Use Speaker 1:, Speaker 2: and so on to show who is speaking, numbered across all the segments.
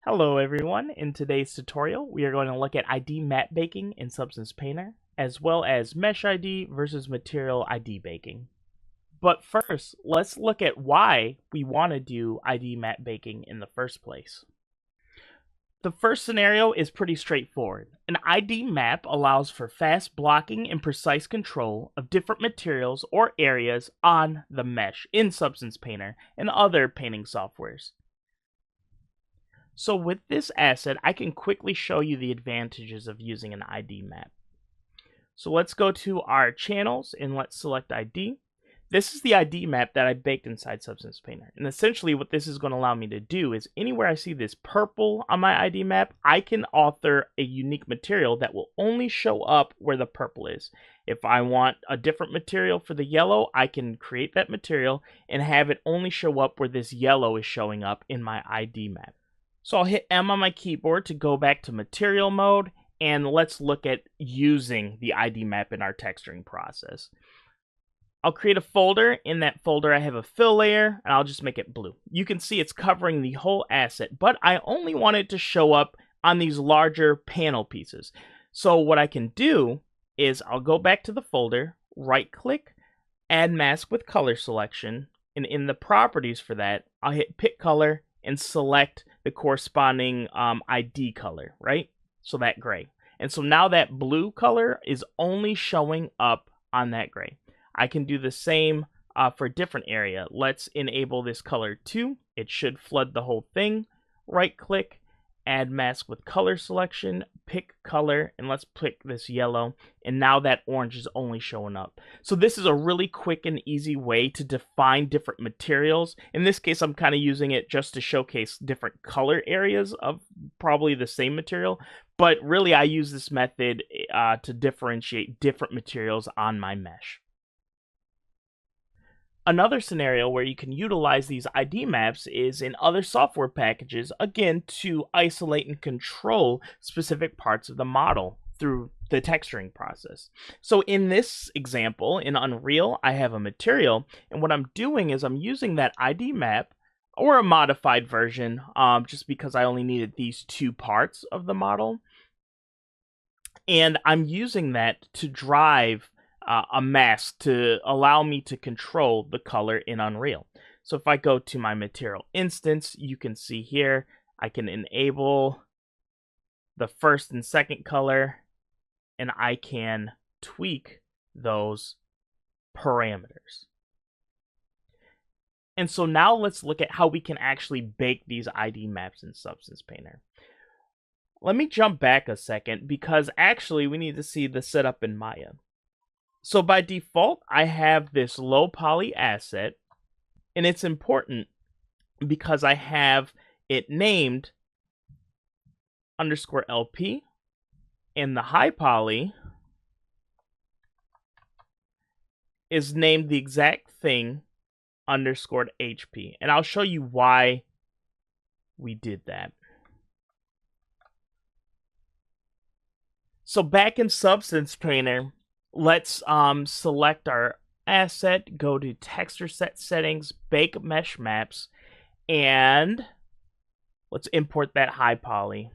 Speaker 1: Hello everyone, in today's tutorial we are going to look at ID map baking in Substance Painter, as well as Mesh ID versus Material ID baking. But first, let's look at why we want to do ID map baking in the first place. The first scenario is pretty straightforward. An ID map allows for fast blocking and precise control of different materials or areas on the mesh in Substance Painter and other painting softwares. So with this asset, I can quickly show you the advantages of using an ID map. So let's go to our channels and let's select ID. This is the ID map that I baked inside Substance Painter. And essentially what this is going to allow me to do is anywhere I see this purple on my ID map, I can author a unique material that will only show up where the purple is. If I want a different material for the yellow, I can create that material and have it only show up where this yellow is showing up in my ID map. So I'll hit M on my keyboard to go back to material mode, and let's look at using the ID map in our texturing process. I'll create a folder. In that folder I have a fill layer, and I'll just make it blue. You can see it's covering the whole asset, but I only want it to show up on these larger panel pieces. So what I can do is I'll go back to the folder, right click, add mask with color selection, and in the properties for that, I'll hit pick color and select the corresponding ID color, right? So that gray. And so now that blue color is only showing up on that gray. I can do the same for a different area. Let's enable this color too. It should flood the whole thing. Right click, add mask with color selection, pick color, and let's pick this yellow. And now that orange is only showing up. So this is a really quick and easy way to define different materials. In this case, I'm kind of using it just to showcase different color areas of probably the same material. But really, I use this method to differentiate different materials on my mesh. Another scenario where you can utilize these ID maps is in other software packages, again, to isolate and control specific parts of the model through the texturing process. So in this example, in Unreal, I have a material, and what I'm doing is I'm using that ID map, or a modified version, just because I only needed these two parts of the model, and I'm using that to drive a mask to allow me to control the color in Unreal. So if I go to my material instance, you can see here I can enable the first and second color, and I can tweak those parameters. And so now let's look at how we can actually bake these ID maps in Substance Painter. Let me jump back a second because actually we need to see the setup in Maya. So by default, I have this low poly asset, and it's important because I have it named _LP, and the high poly is named the exact thing _HP. And I'll show you why we did that. So back in Substance Painter, let's select our asset, go to texture set settings, bake mesh maps, and let's import that high poly.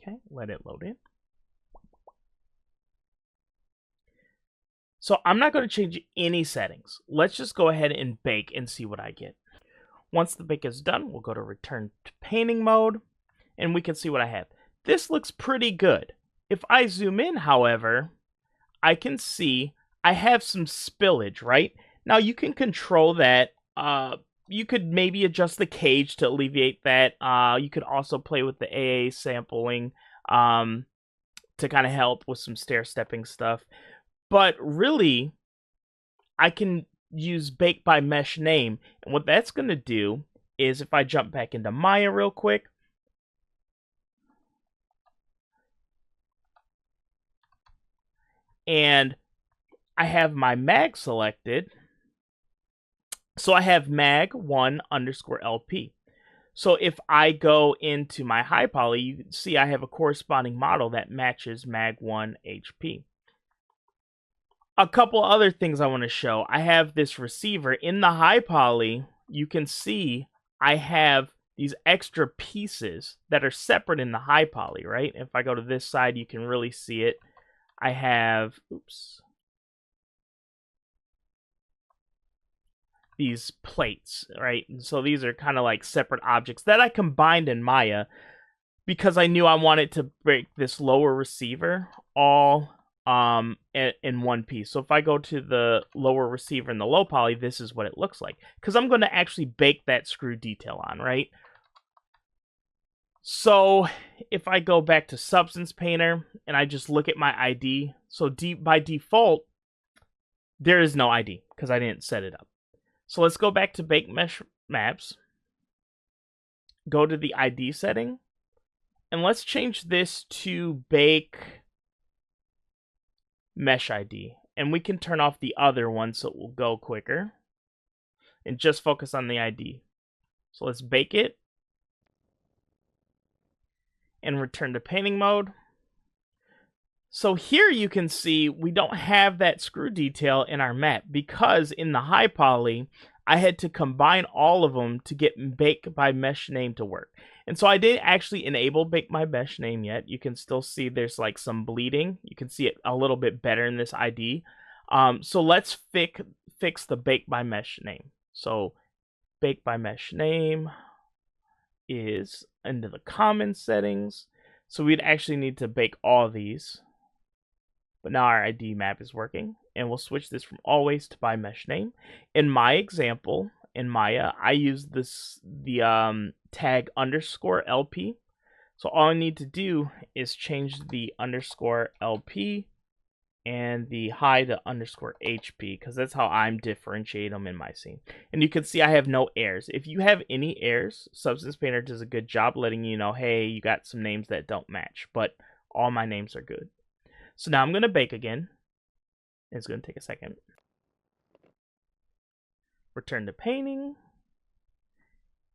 Speaker 1: Okay, let it load in. So I'm not going to change any settings. Let's just go ahead and bake and see what I get. Once the bake is done, we'll go to return to painting mode, and we can see what I have. This looks pretty good. If I zoom in, however, I can see I have some spillage, right? Now you can control that. You could maybe adjust the cage to alleviate that. You could also play with the AA sampling to kind of help with some stair-stepping stuff. But really, I can use Bake by Mesh Name. And what that's going to do is if I jump back into Maya real quick, and I have my mag selected. So I have mag1 _LP. So if I go into my high poly, you can see I have a corresponding model that matches mag1 HP. A couple other things I want to show. I have this receiver in the high poly. you can see I have these extra pieces that are separate in the high poly, right? If I go to this side, you can really see it. I have, these plates, right? And so these are kind of like separate objects that I combined in Maya because I knew I wanted to break this lower receiver all in one piece. So if I go to the lower receiver in the low poly, this is what it looks like, because I'm going to actually bake that screw detail on, right? So if I go back to Substance Painter and I just look at my ID, so by default, there is no ID because I didn't set it up. So let's go back to Bake Mesh Maps, go to the ID setting, and let's change this to Bake Mesh ID. And we can turn off the other one so it will go quicker and just focus on the ID. So let's bake it and return to painting mode. So here you can see we don't have that screw detail in our map because in the high poly, I had to combine all of them to get Bake by Mesh Name to work. And so I didn't actually enable Bake by Mesh Name yet. You can still see there's like some bleeding. You can see it a little bit better in this ID. So let's fix the Bake by Mesh Name. So Bake by Mesh Name is into the common settings. So we'd actually need to bake all these. But now our ID map is working, and we'll switch this from always to by mesh name. In my example, in Maya, I use the tag _LP. So all I need to do is change the _LP and the high to _HP, because that's how I'm differentiate them in my scene. And you can see I have no errors. If you have any errors, Substance Painter does a good job letting you know, hey, you got some names that don't match, but all my names are good. So now I'm going to bake again. It's going to take a second. Return to painting.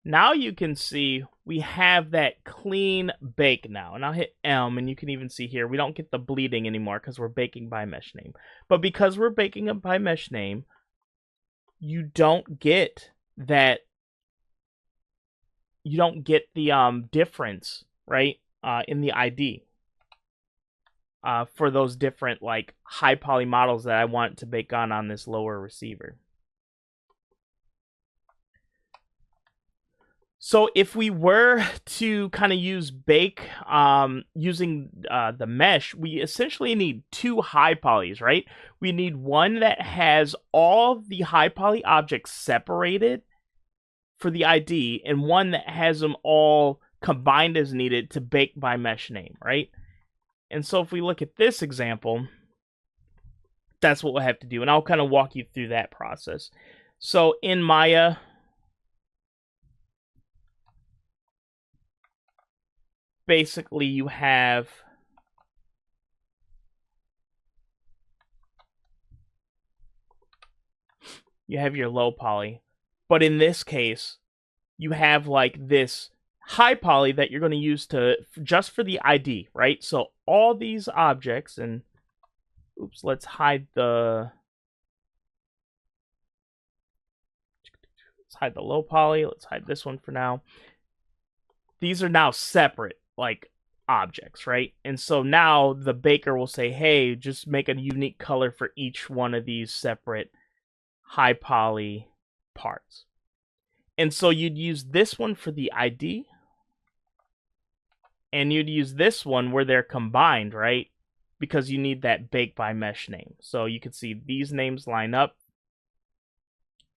Speaker 1: Now you can see we have that clean bake now. And I'll hit M, and you can even see here we don't get the bleeding anymore because we're baking by mesh name. But because we're baking it by mesh name, you don't get that. You don't get the difference, right, in the ID. For those different like high poly models that I want to bake on this lower receiver. So if we were to kind of use bake using the mesh, we essentially need two high polys, right? We need one that has all the high poly objects separated for the ID, and one that has them all combined as needed to bake by mesh name, right? And so if we look at this example, that's what we'll have to do. And I'll kind of walk you through that process. So in Maya, basically you have your low poly. But in this case, you have like this high poly that you're going to use to just for the ID, right? So all these objects, and oops, let's hide the low poly. Let's hide this one for now. These are now separate like objects, right? And so now the baker will say, hey, just make a unique color for each one of these separate high poly parts. And so you'd use this one for the ID, and you'd use this one where they're combined, right? Because you need that bake by mesh name. So you can see these names line up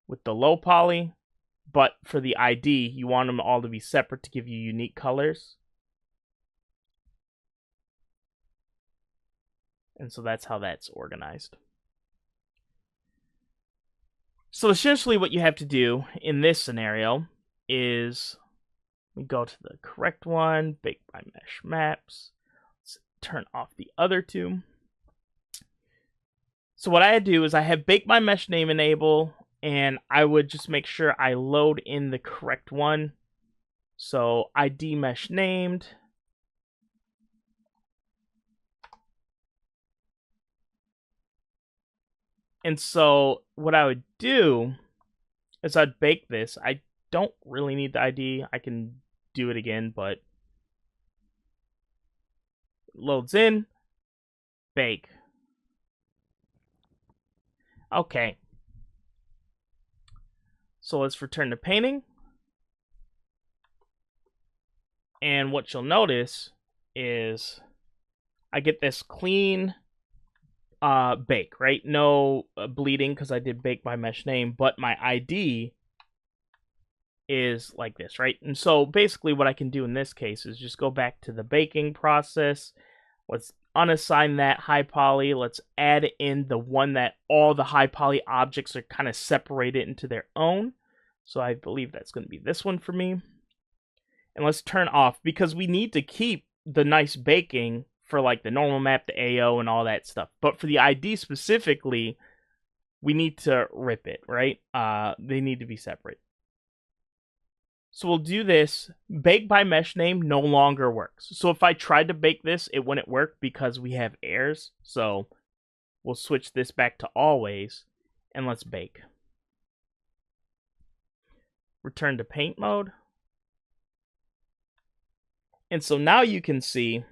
Speaker 1: with the low poly, but for the ID, you want them all to be separate to give you unique colors. And so that's how that's organized. So essentially what you have to do in this scenario is we go to the correct one, Bake by Mesh Maps. Let's turn off the other two. So what I do is I have Bake by Mesh Name enable, and I would just make sure I load in the correct one. So ID mesh named. And so what I would do as I'd bake this. I don't really need the ID. I can do it again, but loads in, bake. Okay. So let's return to painting. And what you'll notice is I get this clean bake, right? No bleeding because I did bake by mesh name, but my ID is like this, right? And so basically what I can do in this case is just go back to the baking process. Let's unassign that high poly. Let's add in the one that all the high poly objects are kind of separated into their own. So I believe that's going to be this one for me. And let's turn off because we need to keep the nice baking for like the normal map, the AO, and all that stuff. But for the ID specifically, we need to rip it, right? They need to be separate. So we'll do this. Bake by mesh name no longer works. So if I tried to bake this, it wouldn't work because we have errors. So we'll switch this back to always, and let's bake. Return to paint mode. And so now you can see,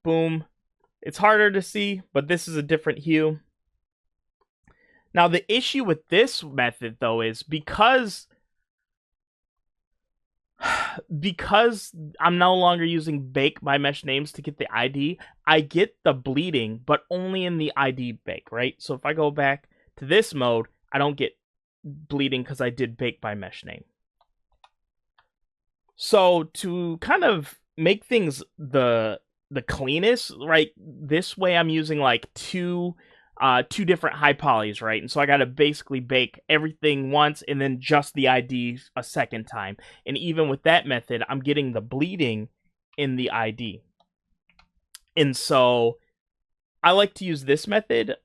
Speaker 1: boom, it's harder to see, but this is a different hue. Now the issue with this method though is because I'm no longer using bake by mesh names to get the ID, I get the bleeding, but only in the ID bake, right? So if I go back to this mode, I don't get bleeding because I did bake by mesh name. So to kind of make things the cleanest, right? This way I'm using like two different high polys, right? And so I got to basically bake everything once and then just the ID a second time. And even with that method, I'm getting the bleeding in the ID. And so I like to use this method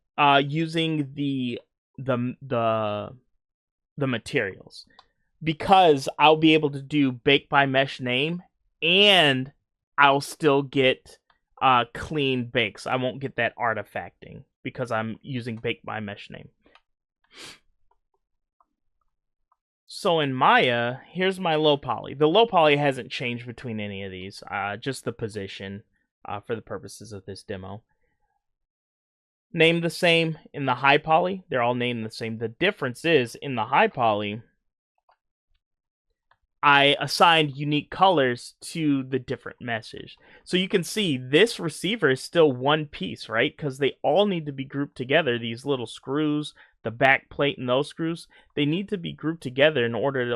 Speaker 1: using the materials, because I'll be able to do bake by mesh name and I'll still get clean bakes. I won't get that artifacting because I'm using bake by mesh name. So in Maya, here's my low poly. The low poly hasn't changed between any of these, just the position for the purposes of this demo. Named the same in the high poly. They're all named the same. The difference is in the high poly, I assigned unique colors to the different meshes. So you can see this receiver is still one piece, right? Because they all need to be grouped together. These little screws, the back plate and those screws, they need to be grouped together in order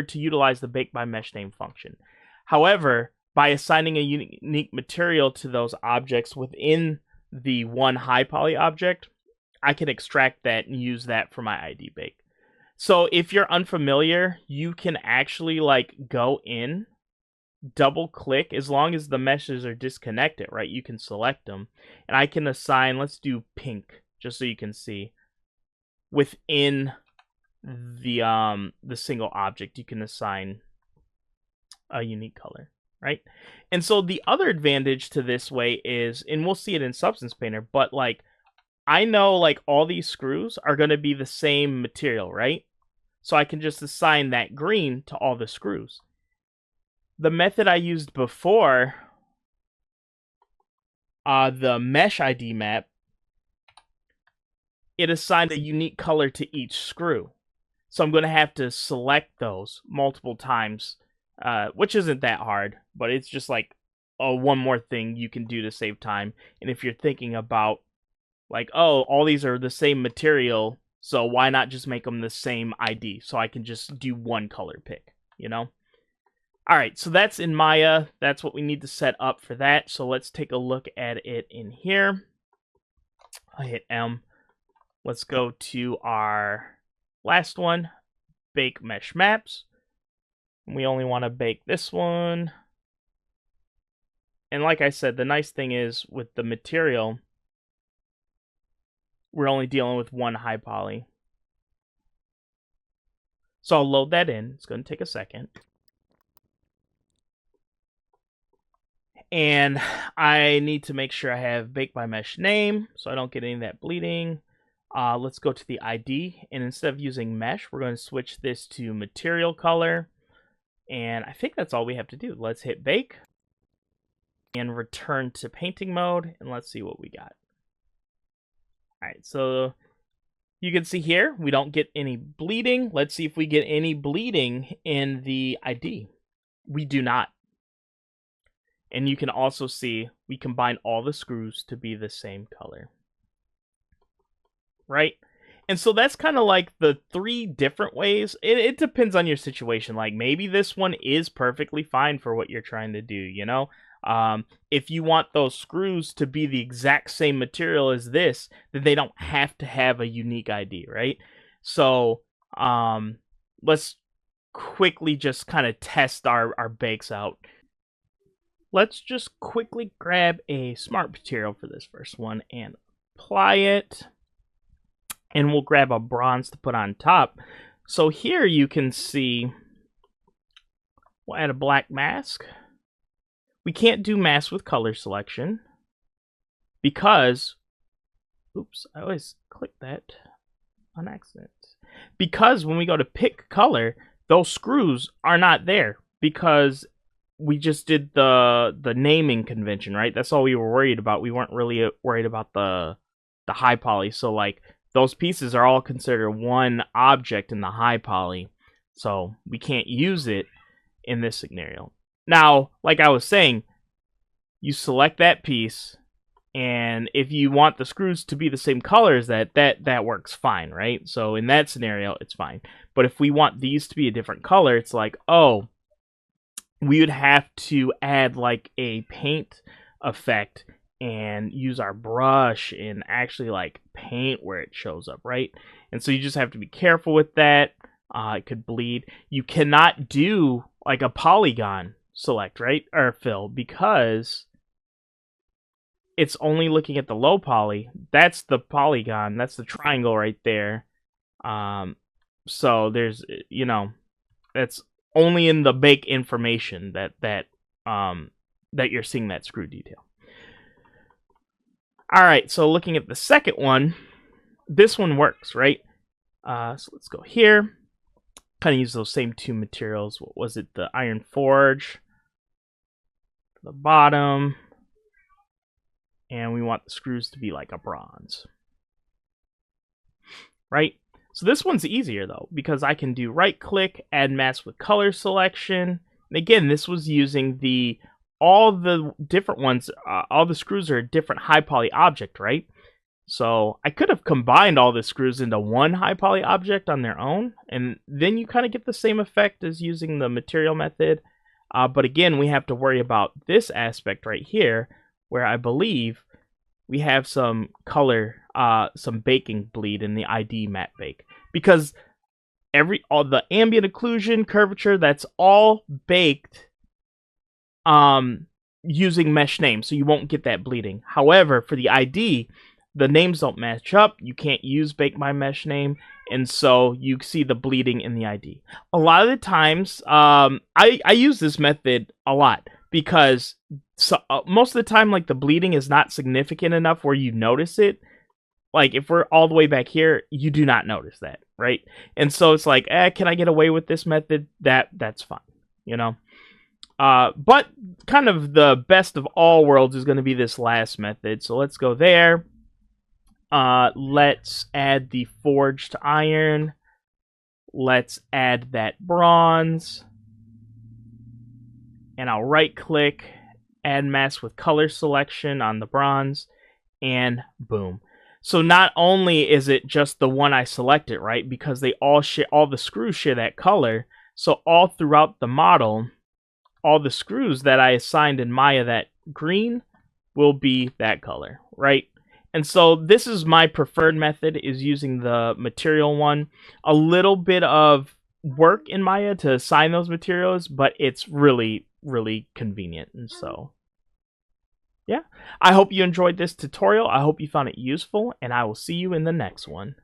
Speaker 1: to utilize the bake by mesh name function. However, by assigning a unique material to those objects within the one high poly object, I can extract that and use that for my ID bake. So if you're unfamiliar, you can actually like go in, double click, as long as the meshes are disconnected, right? You can select them, and I can assign, let's do pink, just so you can see. Within the single object, you can assign a unique color, right? And so the other advantage to this way is, and we'll see it in Substance Painter, but like I know like all these screws are going to be the same material, right? So I can just assign that green to all the screws. The method I used before, the mesh ID map, it assigned a unique color to each screw. So I'm going to have to select those multiple times, which isn't that hard, but it's just like one more thing you can do to save time. And if you're thinking about like, oh, all these are the same material, so why not just make them the same ID so I can just do one color pick, you know? All right, so that's in Maya. That's what we need to set up for that. So let's take a look at it in here. I hit M. Let's go to our last one, bake mesh maps. We only want to bake this one. And like I said, the nice thing is with the material, we're only dealing with one high poly. So I'll load that in. It's going to take a second. And I need to make sure I have bake by mesh name so I don't get any of that bleeding. Let's go to the ID, and instead of using mesh, we're going to switch this to material color. And I think that's all we have to do. Let's hit bake and return to painting mode, and let's see what we got. All right, so you can see here, we don't get any bleeding. Let's see if we get any bleeding in the ID. We do not. And you can also see we combine all the screws to be the same color. Right? And so that's kind of like the 3 different ways. It depends on your situation. Like maybe this one is perfectly fine for what you're trying to do, you know? If you want those screws to be the exact same material as this, then they don't have to have a unique ID, right? So let's quickly just kind of test our bakes out. Let's just quickly grab a smart material for this first one and apply it. And we'll grab a bronze to put on top. So here you can see, we'll add a black mask. We can't do mask with color selection because, oops, I always click that on accident. Because when we go to pick color, those screws are not there because we just did the naming convention, right? That's all we were worried about. We weren't really worried about the high poly. So like those pieces are all considered one object in the high poly. So we can't use it in this scenario. Now, like I was saying, you select that piece, and if you want the screws to be the same color as that works fine, right? So in that scenario, it's fine. But if we want these to be a different color, it's like, oh, we would have to add like a paint effect and use our brush and actually like paint where it shows up, right? And so you just have to be careful with that. It could bleed. You cannot do like a polygon select, right? Or fill, because it's only looking at the low poly. That's the polygon. That's the triangle right there. So there's, you know, that's only in the bake information that you're seeing that screw detail. All right, so looking at the second one, this one works, right? So let's go here. Kind of use those same 2 materials. What was it? The iron forge. The bottom. And we want the screws to be like a bronze. Right? So this one's easier though, because I can do right click, add mask with color selection. And again, this was using all the different ones, all the screws are a different high poly object, right? So I could have combined all the screws into one high poly object on their own, and then you kind of get the same effect as using the material method. But again, we have to worry about this aspect right here, where I believe we have some color, some baking bleed in the ID matte bake, because all the ambient occlusion, curvature, that's all baked using mesh name, so you won't get that bleeding. However, for the ID, the names don't match up. You can't use bake my mesh name, and so you see the bleeding in the ID. A lot of the times, I use this method a lot because most of the time, like the bleeding is not significant enough where you notice it. Like if we're all the way back here, you do not notice that, right? And so it's like, can I get away with this method? That's fine, you know. But kind of the best of all worlds is going to be this last method. So let's go there. Let's add the forged iron. Let's add that bronze. And I'll right click, add mask with color selection on the bronze, and boom. So not only is it just the one I selected, right? Because they all the screws share that color. So all throughout the model, all the screws that I assigned in Maya that green will be that color, right? And so this is my preferred method, is using the material one. A little bit of work in Maya to assign those materials, but it's really, really convenient. And so, yeah, I hope you enjoyed this tutorial. I hope you found it useful, and I will see you in the next one.